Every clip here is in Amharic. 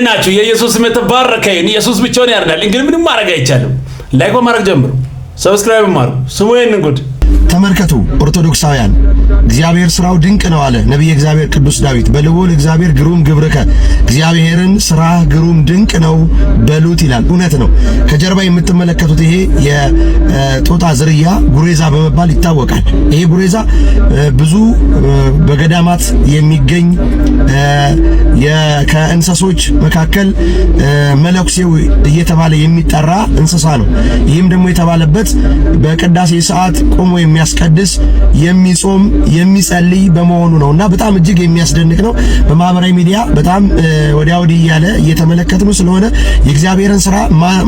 ናችሁ? የኢየሱስ ስም የተባረከ ይሁን። ኢየሱስ ብቻውን ያድናል። እንግዲህ ምንም ማድረግ አይቻልም። ላይክ በማድረግ ጀምሩ፣ ሰብስክራይብ ማድረጉ። ስሙ ይሄንን ጉድ ተመልከቱ ኦርቶዶክሳውያን፣ እግዚአብሔር ስራው ድንቅ ነው አለ ነብይ እግዚአብሔር ቅዱስ ዳዊት። በልዑል እግዚአብሔር ግሩም ግብርከ፣ እግዚአብሔርን ስራ ግሩም ድንቅ ነው በሉት ይላል። እውነት ነው። ከጀርባ የምትመለከቱት ይሄ የጦጣ ዝርያ ጉሬዛ በመባል ይታወቃል። ይሄ ጉሬዛ ብዙ በገዳማት የሚገኝ ከእንስሶች መካከል መለኩሴው እየተባለ የሚጠራ እንስሳ ነው። ይህም ደግሞ የተባለበት በቅዳሴ ሰዓት ቆሞ የሚያስቀድስ የሚጾም የሚጸልይ በመሆኑ ነውና በጣም እጅግ የሚያስደንቅ ነው። በማህበራዊ ሚዲያ በጣም ወዲያ ወዲህ እያለ እየተመለከትነው ስለሆነ የእግዚአብሔርን ስራ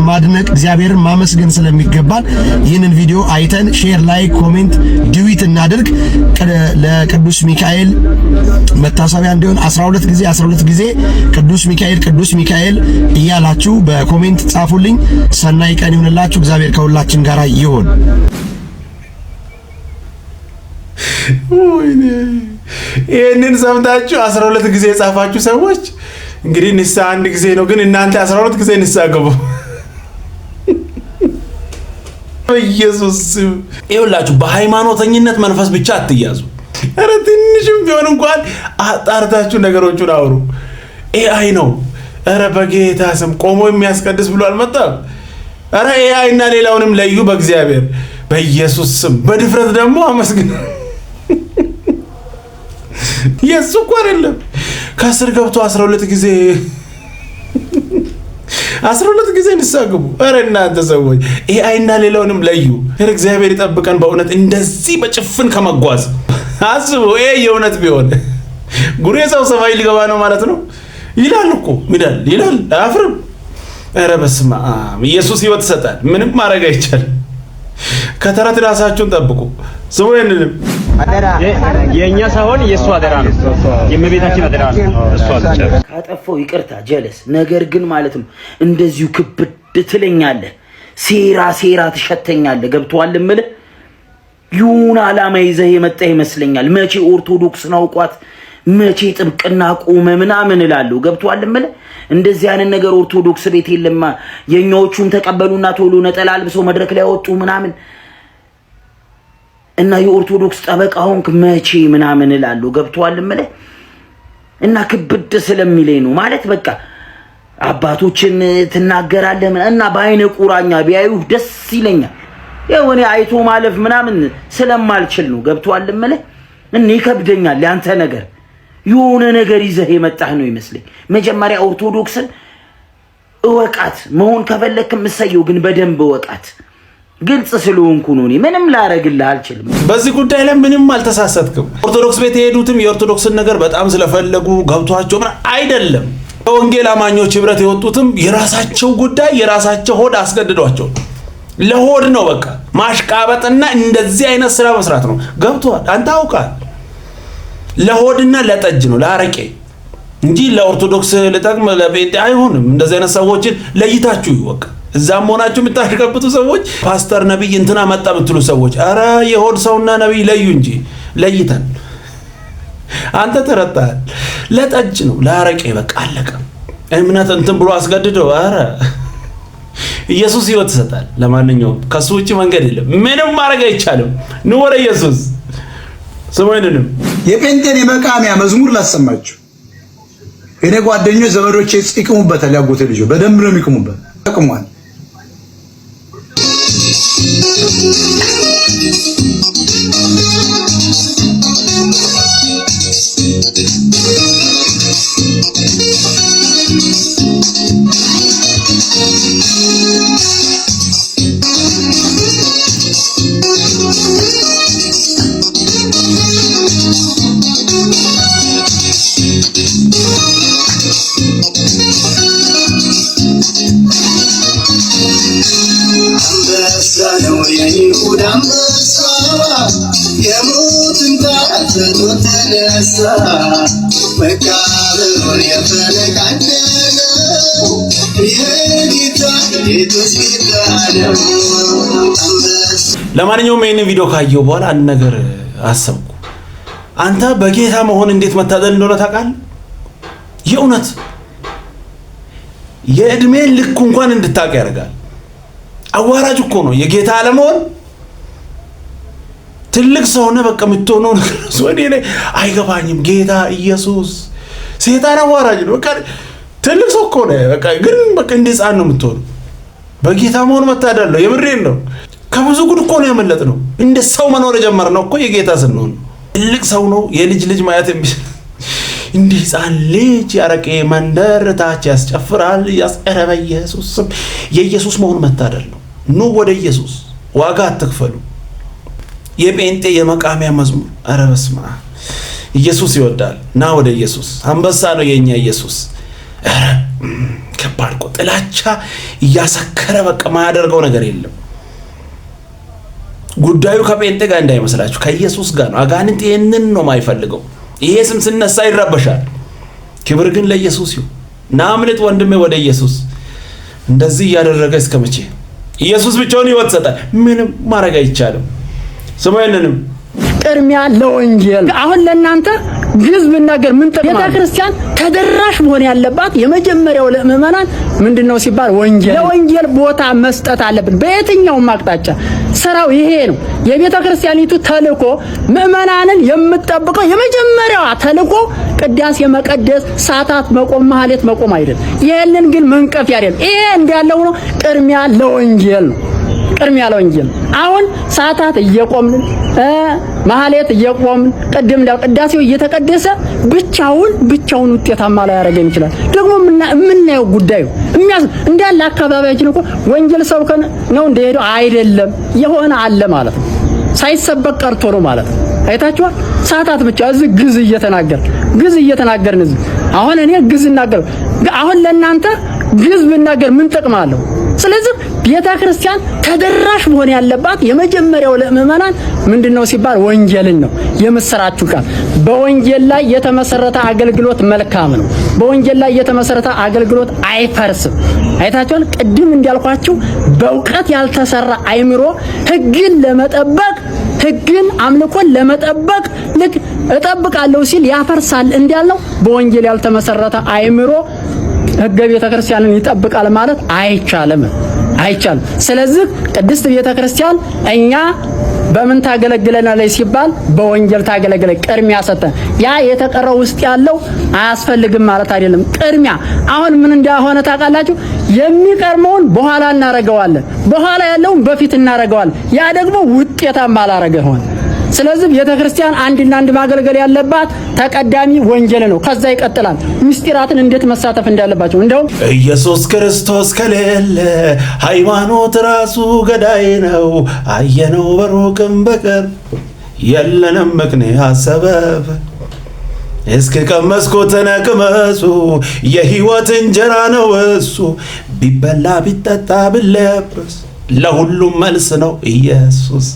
ማድነቅ እግዚአብሔርን ማመስገን ስለሚገባል ይህንን ቪዲዮ አይተን ሼር፣ ላይክ፣ ኮሜንት ዲዊት እናድርግ። ለቅዱስ ሚካኤል መታሰቢያ እንዲሆን 12 ጊዜ ቅዱስ ሚካኤል እያላችሁ በኮሜንት ጻፉልኝ። ሰናይ ቀን ይሁንላችሁ። እግዚአብሔር ከሁላችን ጋር ይሁን። ይሄንን ሰምታችሁ 12 ጊዜ የጻፋችሁ ሰዎች እንግዲህ ንስሐ አንድ ጊዜ ነው፣ ግን እናንተ 12 ጊዜ ንስሐ ገቡ። ኢየሱስ ይኸውላችሁ፣ በሃይማኖተኝነት መንፈስ ብቻ አትያዙ። ኧረ ትንሽም ቢሆን እንኳን አጣርታችሁ ነገሮቹን አውሩ። ኤአይ ነው። ኧረ በጌታ ስም ቆሞ የሚያስቀድስ ብሎ አልመጣም። ኧረ ኤአይ እና ሌላውንም ለዩ በእግዚአብሔር በኢየሱስ ስም። በድፍረት ደግሞ አመስግኑ። የሱ እኮ አይደለም ከስር ገብቶ 12 ጊዜ ንሳግቡ። ኧረ እናንተ ሰዎች ኤአይ እና ሌላውንም ለዩ። እግዚአብሔር ይጠብቀን በእውነት እንደዚህ በጭፍን ከመጓዝ አስቡ። ይሄ የእውነት ቢሆን ጉሬዛው ሰማይ ሊገባ ነው ማለት ነው ይላል እኮ ይላል አያፍርም። ኧረ በስመ አብ። ኢየሱስ ሕይወት ይሰጣል። ምንም ማድረግ አይቻልም። ከተረት ራሳችሁን ጠብቁ። ስሙ ይሄንን አደራ የኛ ሳይሆን የሱ አደራ ነው። የእመቤታችን አደራ ነው። እሱ አደራ ካጠፋው ይቅርታ ጀለስ ነገር ግን ማለት ነው እንደዚሁ ክብድ ትለኛለህ። ሴራ ትሸተኛለህ። ገብቶሃል እምልህ ይሁን ዓላማ ይዘህ የመጣ ይመስለኛል። መቼ ኦርቶዶክስን አውቋት መቼ ጥብቅና ቆመ ምናምን እላለሁ። ገብቶሃል እምልህ እንደዚህ አይነት ነገር ኦርቶዶክስ ቤት የለማ። የኛዎቹም ተቀበሉና ቶሎ ነጠላ አልብሰው መድረክ ላይ ወጡ ምናምን እና የኦርቶዶክስ ጠበቃ ሆንክ መቼ ምናምን እላለሁ። ገብቶሃል እምልህ እና ክብድ ስለሚለኝ ነው ማለት በቃ አባቶችን ትናገራለህ እና በአይነ ቁራኛ ቢያዩ ደስ ይለኛል። የሆነ አይቶ ማለፍ ምናምን ስለማልችል ነው። ገብቶሃል እምልህ እኔ ይከብደኛል። ያንተ ነገር የሆነ ነገር ይዘህ የመጣህ ነው ይመስለኝ። መጀመሪያ ኦርቶዶክስን እወቃት። መሆን ከፈለክ ምሰየው ግን በደንብ እወቃት። ግልጽ ስለሆንኩ ነው። እኔ ምንም ላረግልህ አልችልም። በዚህ ጉዳይ ላይ ምንም አልተሳሳትክም። ኦርቶዶክስ ቤት የሄዱትም የኦርቶዶክስን ነገር በጣም ስለፈለጉ ገብቷቸው አይደለም። ከወንጌል አማኞች ህብረት የወጡትም የራሳቸው ጉዳይ የራሳቸው ሆድ አስገድዷቸው ለሆድ ነው በቃ ማሽቃበጥና እንደዚህ አይነት ስራ መስራት ነው። ገብቷል። አንተ አውቃል። ለሆድና ለጠጅ ነው ለአረቄ እንጂ ለኦርቶዶክስ ለጠቅም ለቤት አይሆንም። እንደዚህ አይነት ሰዎችን ለይታችሁ ይወቅ። እዛም ሆናችሁ የምታሽቀብጡ ሰዎች ፓስተር ነብይ እንትና መጣ የምትሉ ሰዎች አረ የሆድ ሰውና ነብይ ለዩ እንጂ ለይተን አንተ ተረጣል። ለጠጅ ነው ለአረቄ በቃ አለቀ። እምነት እንትን ብሎ አስገድደው አረ ኢየሱስ ሕይወት ይሰጣል። ለማንኛውም ከሱ ውጪ መንገድ የለም። ምንም ማድረግ አይቻልም። ኑ ወደ ኢየሱስ ስሙኝንም የጴንጤን የመቃሚያ መዝሙር ላሰማችሁ። እኔ ጓደኞች ዘመዶቼ ይቅሙበታል። ያጎቴ ልጆች በደንብ ነው የሚቅሙበት። ተቅሟል። ለማንኛውም ይሄንን ቪዲዮ ካየው በኋላ አንድ ነገር አሰብኩ። አንተ በጌታ መሆን እንዴት መታደል እንደሆነ ታውቃለህ? የእውነት የእድሜ ልክ እንኳን እንድታቅ ያደርጋል። አዋራጅ እኮ ነው የጌታ አለመሆን። ትልቅ ሰው ሆነ በቃ የምትሆነው ነገር ወዴ ላይ አይገባኝም። ጌታ ኢየሱስ ሰይጣን አዋራጅ ነው። በቃ ትልቅ ሰው እኮ ነው በቃ ግን በቃ እንደ ሕፃን ነው የምትሆነው። በጌታ መሆን መታደል ነው። የምሬን ነው። ከብዙ ጉድ እኮ ነው ያመለጥነው። እንደ ሰው መኖር ጀመርነው እኮ የጌታ ስንሆን። ትልቅ ሰው ነው የልጅ ልጅ ማየት እንደ ሕፃን ልጅ ያረቄ መንደር ታች ያስጨፍራል። ያስቀረበ ኢየሱስ የኢየሱስ መሆን መታደል ነው። ኑ ወደ ኢየሱስ፣ ዋጋ አትክፈሉ። የጴንጤ የመቃሚያ መዝሙር ኧረ በስመ አብ ኢየሱስ ይወዳል። ና ወደ ኢየሱስ። አንበሳ ነው የኛ ኢየሱስ። ኧረ ከባድ እኮ ጥላቻ እያሰከረ በቃ ማያደርገው ነገር የለም። ጉዳዩ ከጴንጤ ጋር እንዳይመስላችሁ ከኢየሱስ ጋር ነው። አጋንንት ይሄንን ነው የማይፈልገው። ይሄ ስም ሲነሳ ይረበሻል። ክብር ግን ለኢየሱስ ይሁን። ና አምልጥ ወንድሜ ወደ ኢየሱስ። እንደዚህ እያደረገ እስከ መቼ? ኢየሱስ ብቻውን ሕይወት ይሰጣል። ምንም ማድረግ አይቻልም። ስሙኝንም ቅድሚያ ለወንጌል አሁን ለእናንተ ግዝ ብናገር ምን ጠቅማል? ቤተ ክርስቲያን ተደራሽ መሆን ያለባት የመጀመሪያው ለምእመናን ምንድነው ሲባል ወንጌል። ለወንጌል ቦታ መስጠት አለብን። በየትኛውም አቅጣጫ ስራው ይሄ ነው። የቤተ ክርስቲያኒቱ ተልእኮ ምእመናንን የምትጠብቀው የመጀመሪያዋ ተልእኮ ቅዳሴ መቀደስ፣ ሰዓታት መቆም፣ ማህሌት መቆም አይደለም። ይሄንን ግን መንቀፍ ያደል ይሄ እንዳለው ነው። ቅድሚያ ለወንጌል ነው። ቅድሚያ ለወንጌል አሁን ሰዓታት እየቆምን ማህሌት እየቆምን ቅድም ቅዳሴው እየተቀደሰ ብቻውን ውጤታማ ላይ ያደርገን ይችላል። ደግሞ የምናየው ጉዳዩ እንዳለ አካባቢያችን እኮ ወንጌል ሰብከን ነው እንደሄደው አይደለም የሆነ አለ ማለት ነው። ሳይሰበክ ቀርቶ ነው ማለት ነው። አይታችኋል። ሰዓታት ብቻ እዚህ ግዝ እየተናገርን እዚህ አሁን እኔ ግዝ እናገር አሁን ለእናንተ ግዝ ብናገር ምን ጠቅማለሁ? ስለዚህ ቤተ ክርስቲያን ተደራሽ መሆን ያለባት የመጀመሪያው ለምእመናን ምንድነው ሲባል ወንጌልን ነው። የምስራችሁ ቃል በወንጌል ላይ የተመሰረተ አገልግሎት መልካም ነው። በወንጌል ላይ የተመሰረተ አገልግሎት አይፈርስም። አይታችኋል። ቅድም እንዳልኳችሁ በእውቀት ያልተሰራ አይምሮ ሕግን አምልኮን ለመጠበቅ ልክ እጠብቃለሁ ሲል ያፈርሳል እንዳልነው በወንጌል ያልተመሰረተ አይምሮ ሕገ ቤተ ክርስቲያንን ይጠብቃል ማለት አይቻልም። ስለዚህ ቅድስት ቤተ ክርስቲያን እኛ በምን ታገለግለናለች ሲባል በወንጌል ታገለግለ ቅድሚያ ሰጠን። ያ የተቀረው ውስጥ ያለው አያስፈልግም ማለት አይደለም። ቅድሚያ አሁን ምን እንደሆነ ታውቃላችሁ? የሚቀርመውን በኋላ እናረጋዋለን፣ በኋላ ያለውን በፊት እናረጋዋለን። ያ ደግሞ ውጤታማ አላረገ ሆነ። ስለዚህ ቤተ ክርስቲያን አንድና አንድ ማገልገል ያለባት ተቀዳሚ ወንጌል ነው። ከዛ ይቀጥላል ምስጢራትን እንዴት መሳተፍ እንዳለባቸው። እንደውም ኢየሱስ ክርስቶስ ከሌለ ሃይማኖት ራሱ ገዳይ ነው። አየነው በሩቅም በቅርብ የለንም ምክንያት ሰበብ። እስኪ ቀመስኩት ነቅመሱ የሕይወት እንጀራ ነው እሱ። ቢበላ ቢጠጣ ቢለበስ ለሁሉም መልስ ነው ኢየሱስ።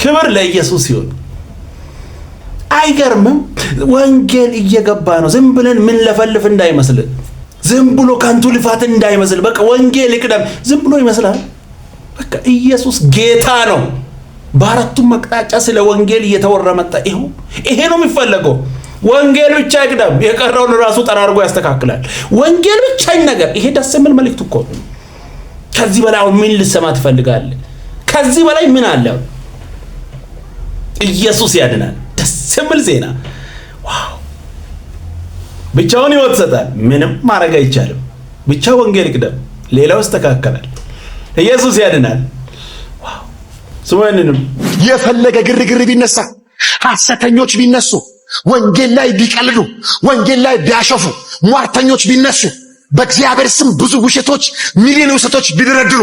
ክብር ለኢየሱስ ይሁን። አይገርምም? ወንጌል እየገባ ነው። ዝም ብለን ምን ለፈልፍ እንዳይመስል፣ ዝም ብሎ ከንቱ ልፋት እንዳይመስል። በቃ ወንጌል ይቅደም። ዝም ብሎ ይመስላል። በቃ ኢየሱስ ጌታ ነው። በአራቱም አቅጣጫ ስለ ወንጌል እየተወራ መጣ። ይሄ ነው የሚፈለገው። ወንጌል ብቻ ይቅደም። የቀረውን ራሱ ጠራርጎ ያስተካክላል። ወንጌል ብቻ ይነገር። ይሄ ደስ የሚል መልእክት እኮ ነው። ከዚህ በላይ ምን ልሰማ ትፈልጋለህ? ከዚህ በላይ ምን አለ? ኢየሱስ ያድናል። ደስ የሚል ዜና። ዋው! ብቻውን ሕይወት ይሰጣል። ምንም ማድረግ አይቻልም። ብቻ ወንጌል ይቅደም፣ ሌላው ይስተካከላል። ኢየሱስ ያድናል። ዋው! ስሙኝንም የፈለገ ግርግር ቢነሳ፣ ሐሰተኞች ቢነሱ፣ ወንጌል ላይ ቢቀልዱ፣ ወንጌል ላይ ቢያሸፉ፣ ሟርተኞች ቢነሱ፣ በእግዚአብሔር ስም ብዙ ውሸቶች፣ ሚሊዮን ውሸቶች ቢደረድሩ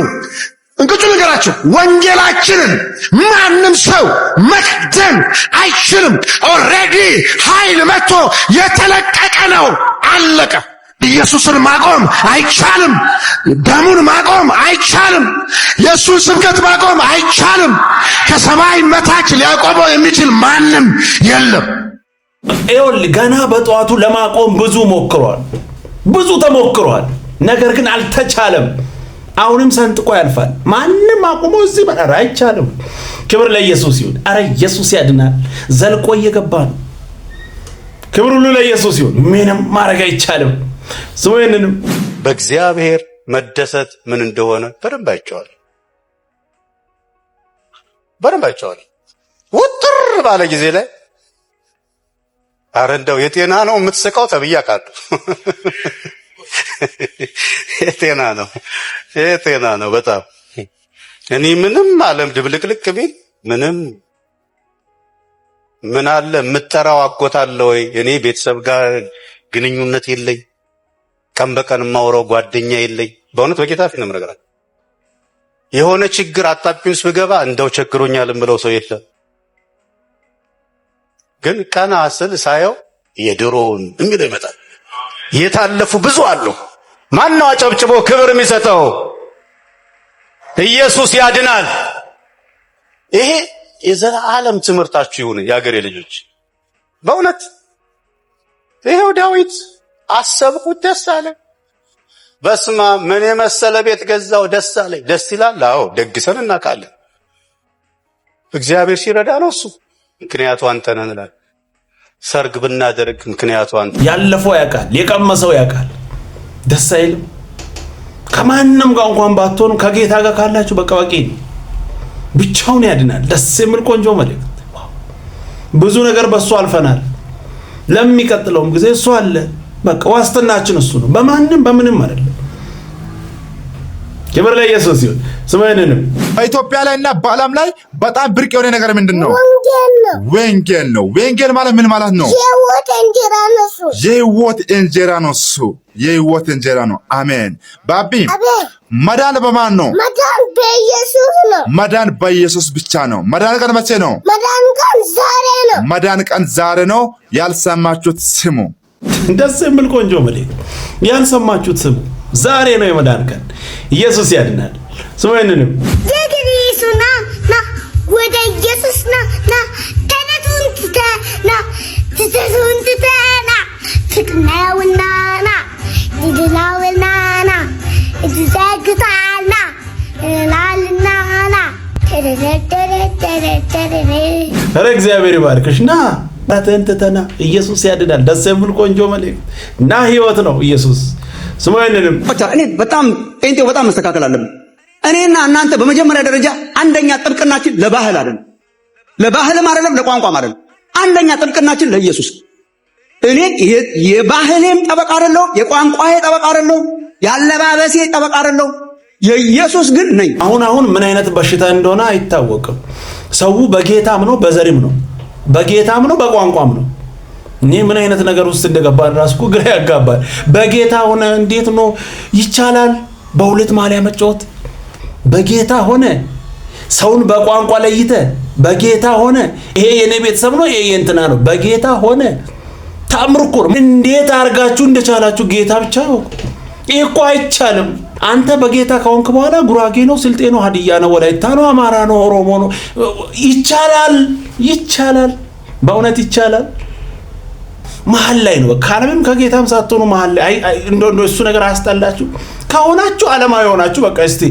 እንቅጩ ነገራቸው ወንጌላችንን ማንም ሰው መክደን አይችልም። ኦልሬዲ ኃይል መጥቶ የተለቀቀ ነው። አለቀ። ኢየሱስን ማቆም አይቻልም። ደሙን ማቆም አይቻልም። የእሱን ስብከት ማቆም አይቻልም። ከሰማይ በታች ሊያቆመው የሚችል ማንም የለም። ይኸውልህ ገና በጠዋቱ ለማቆም ብዙ ተሞክሯል። ነገር ግን አልተቻለም። አሁንም ሰንጥቆ ያልፋል። ማንም አቁሞ እዚህ በራራ አይቻልም። ክብር ለኢየሱስ ይሁን። አረ ኢየሱስ ያድናል። ዘልቆ እየገባ ነው። ክብር ሁሉ ለኢየሱስ ይሁን። ምንም ማድረግ አይቻልም። ስሙኝንም በእግዚአብሔር መደሰት ምን እንደሆነ በደንብ አይቼዋለሁ። ውጥር ባለ ጊዜ ላይ አረ እንደው የጤና ነው የምትስቀው ተብዬ አውቃለሁ። የጤና ነው በጣም እኔ ምንም ዓለም ድብልቅልቅ ቢል ምን አለ የምጠራው አጎት አለ ወይ? እኔ ቤተሰብ ጋር ግንኙነት የለኝ፣ ቀን በቀን የማወራው ጓደኛ የለኝ። በእውነት በጌታ ፊት ነው የምነግራችሁ። የሆነ ችግር አጣብቂኝ ውስጥ ብገባ እንደው ቸግሮኛል የምለው ሰው የለም። ግን ቀና ስል ሳየው የድሮውን የሚለው ይመጣል። የታለፉ ብዙ አሉ። ማን ነው አጨብጭቦ ክብር የሚሰጠው? ኢየሱስ ያድናል። ይሄ የዘላለም ትምህርታችሁ ይሁን የአገሬ ልጆች። በእውነት ይሄው ዳዊት አሰብኩት ደስ አለ። በስማ ምን የመሰለ ቤት ገዛው ደስ አለኝ። ደስ ይላል። አዎ ደግሰን እናውቃለን። እግዚአብሔር ሲረዳ ነው እሱ። ምክንያቱ አንተ ነህ እንላለን። ሰርግ ብናደርግ ምክንያቱ አንተ። ያለፈው ያውቃል፣ የቀመሰው ያውቃል። ደስ አይልም? ከማንም ጋር እንኳን ባትሆኑ ከጌታ ጋር ካላችሁ በቃ በቂ ነው። ብቻውን ያድናል። ደስ የሚል ቆንጆ መልእክት። ብዙ ነገር በሱ አልፈናል። ለሚቀጥለውም ጊዜ እሱ አለ። በቃ ዋስትናችን እሱ ነው። በማንም በምንም አይደለም። ክብር ለኢየሱስ ይሁን። ስሙንም በኢትዮጵያ ላይና በዓለም ላይ በጣም ብርቅ የሆነ ነገር ምንድነው? ወንጌል ነው። ወንጌል ማለት ምን ማለት ነው? የህይወት እንጀራ ነው እሱ። የህይወት እንጀራ ነው። አሜን። ባቢ መዳን በማን ነው? መዳን በኢየሱስ ነው። መዳን በኢየሱስ ብቻ ነው። መዳን ቀን መቼ ነው? መዳን ቀን ዛሬ ነው። መዳን ቀን ዛሬ ነው። ያልሰማችሁት ስሙ። ደስ የሚል ቆንጆ መልእክት። ያልሰማችሁት ስሙ። ዛሬ ነው የመዳን ቀን። ኢየሱስ ያድናል። ስሙንም ደግሪሱና ና ወደ ኢየሱስ ና ተነቱን ትተና ትተሱን ትተና ትቅናውና ና ይድላውና ና ይዘግታልና ላልና ና ኧረ እግዚአብሔር ይባርክሽ። ና ተንተና ኢየሱስ ያድናል። ደስ የሚል ቆንጆ መልእክት እና ህይወት ነው ኢየሱስ። ስሙንም እኔ በጣም ጴንጤው በጣም መስተካከል አለብን። እኔና እናንተ በመጀመሪያ ደረጃ አንደኛ ጥብቅናችን ለባህል አይደለም፣ ለባህልም አይደለም፣ ለቋንቋም አይደለም። አንደኛ ጥብቅናችን ለኢየሱስ። እኔ የባህሌም ጠበቃ አይደለሁ፣ የቋንቋዬ ጠበቃ አይደለሁ፣ ያለባበሴ ጠበቃ አይደለሁ፣ የኢየሱስ ግን ነኝ። አሁን ምን አይነት በሽታ እንደሆነ አይታወቅም። ሰው በጌታም ነው በዘሪም ነው፣ በጌታም ነው በቋንቋም ነው። እኔ ምን አይነት ነገር ውስጥ እንደገባን ራስ እኮ ግራ ያጋባል። በጌታ ሆነ እንዴት ነው ይቻላል? በሁለት ማሊያ መጫወት በጌታ ሆነ ሰውን በቋንቋ ለይተ በጌታ ሆነ ይሄ የኔ ቤተሰብ ነው ይሄ የእንትና ነው በጌታ ሆነ ታምር እኮ ነው። እንዴት አርጋችሁ እንደቻላችሁ ጌታ ብቻ ነው። ይሄ እኮ አይቻልም። አንተ በጌታ ከሆንክ በኋላ ጉራጌ ነው፣ ስልጤ ነው፣ ሀዲያ ነው፣ ወላይታ ነው፣ አማራ ነው፣ ኦሮሞ ነው። ይቻላል። በእውነት ይቻላል። መሀል ላይ ነው። ካለምም ከጌታም ሳትሆኑ መሀል ላይ እንደው እሱ ነገር አያስጠላችሁ? ከሆናችሁ ዓለማዊ ሆናችሁ በቃ እስቲ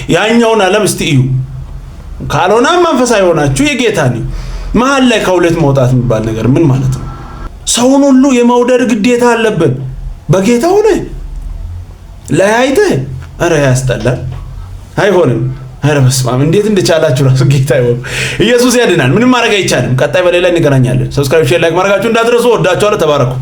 ያኛውን ዓለም እስቲ እዩ። ካልሆነ መንፈሳዊ ሆናችሁ የጌታ ነው። መሀል ላይ ከሁለት መውጣት የሚባል ነገር ምን ማለት ነው? ሰውን ሁሉ የመውደድ ግዴታ አለብን። በጌታ ሆነ ለያይተ ኧረ ያስጠላል። አይሆንም። ኧረ በስመ አብ እንዴት እንደቻላችሁ ራሱ ጌታ ይወቅ። ኢየሱስ ያድናል። ምንም ማድረግ አይቻልም። ቀጣይ በሌላ እንገናኛለን። ሰብስክራይብ፣ ሼር፣ ላይክ ማድረጋችሁ እንዳትረሱ። ወዳችኋለሁ። ተባረኩ።